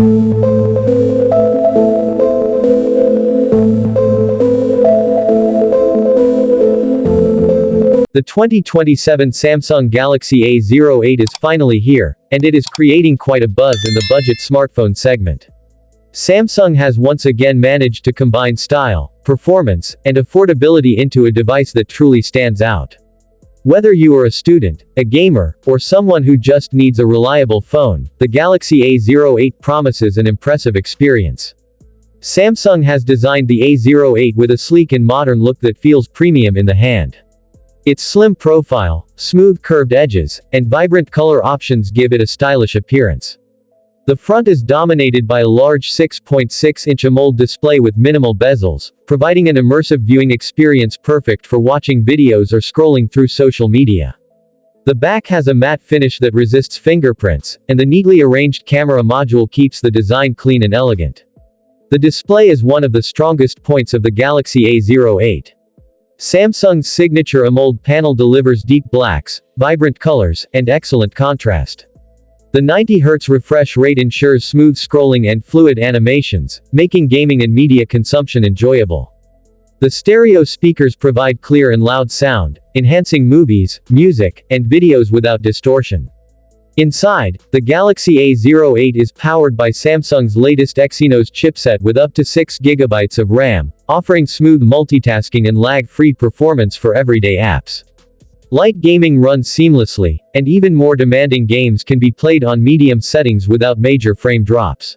The 2027 Samsung Galaxy A08 is finally here, and it is creating quite a buzz in the budget smartphone segment. Samsung has once again managed to combine style, performance, and affordability into a device that truly stands out. Whether you are a student, a gamer, or someone who just needs a reliable phone, the Galaxy A08 promises an impressive experience. Samsung has designed the A08 with a sleek and modern look that feels premium in the hand. Its slim profile, smooth curved edges, and vibrant color options give it a stylish appearance. The front is dominated by a large 6.6-inch AMOLED display with minimal bezels, providing an immersive viewing experience perfect for watching videos or scrolling through social media. The back has a matte finish that resists fingerprints, and the neatly arranged camera module keeps the design clean and elegant. The display is one of the strongest points of the Galaxy A08. Samsung's signature AMOLED panel delivers deep blacks, vibrant colors, and excellent contrast. The 90 Hz refresh rate ensures smooth scrolling and fluid animations, making gaming and media consumption enjoyable. The stereo speakers provide clear and loud sound, enhancing movies, music, and videos without distortion. Inside, the Galaxy A08 is powered by Samsung's latest Exynos chipset with up to 6 GB of RAM, offering smooth multitasking and lag-free performance for everyday apps. Light gaming runs seamlessly, and even more demanding games can be played on medium settings without major frame drops.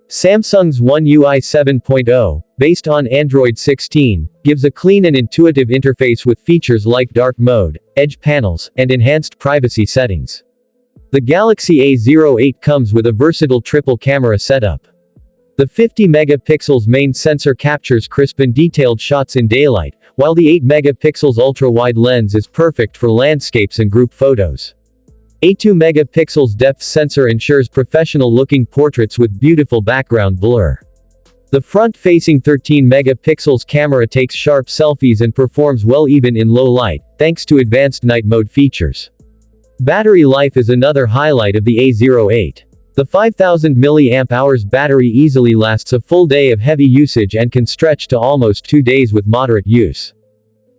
Samsung's One UI 7.0, based on Android 16, gives a clean and intuitive interface with features like dark mode, edge panels, and enhanced privacy settings. The Galaxy A08 comes with a versatile triple camera setup. The 50 megapixels main sensor captures crisp and detailed shots in daylight, while the 8 megapixels ultra-wide lens is perfect for landscapes and group photos. A 2 megapixels depth sensor ensures professional-looking portraits with beautiful background blur. The front-facing 13 megapixels camera takes sharp selfies and performs well even in low light, thanks to advanced night mode features. Battery life is another highlight of the A08. The 5000 mAh battery easily lasts a full day of heavy usage and can stretch to almost 2 days with moderate use.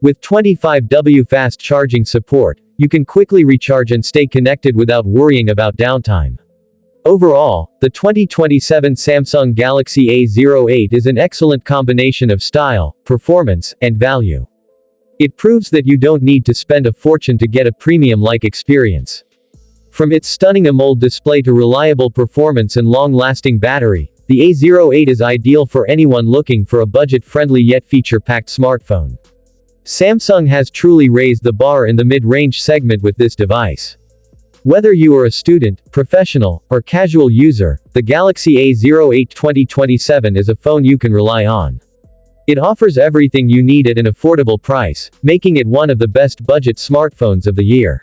With 25W fast charging support, you can quickly recharge and stay connected without worrying about downtime. Overall, the 2027 Samsung Galaxy A08 is an excellent combination of style, performance, and value. It proves that you don't need to spend a fortune to get a premium-like experience. From its stunning AMOLED display to reliable performance and long-lasting battery, the A08 is ideal for anyone looking for a budget-friendly yet feature-packed smartphone. Samsung has truly raised the bar in the mid-range segment with this device. Whether you are a student, professional, or casual user, the Galaxy A08 2027 is a phone you can rely on. It offers everything you need at an affordable price, making it one of the best budget smartphones of the year.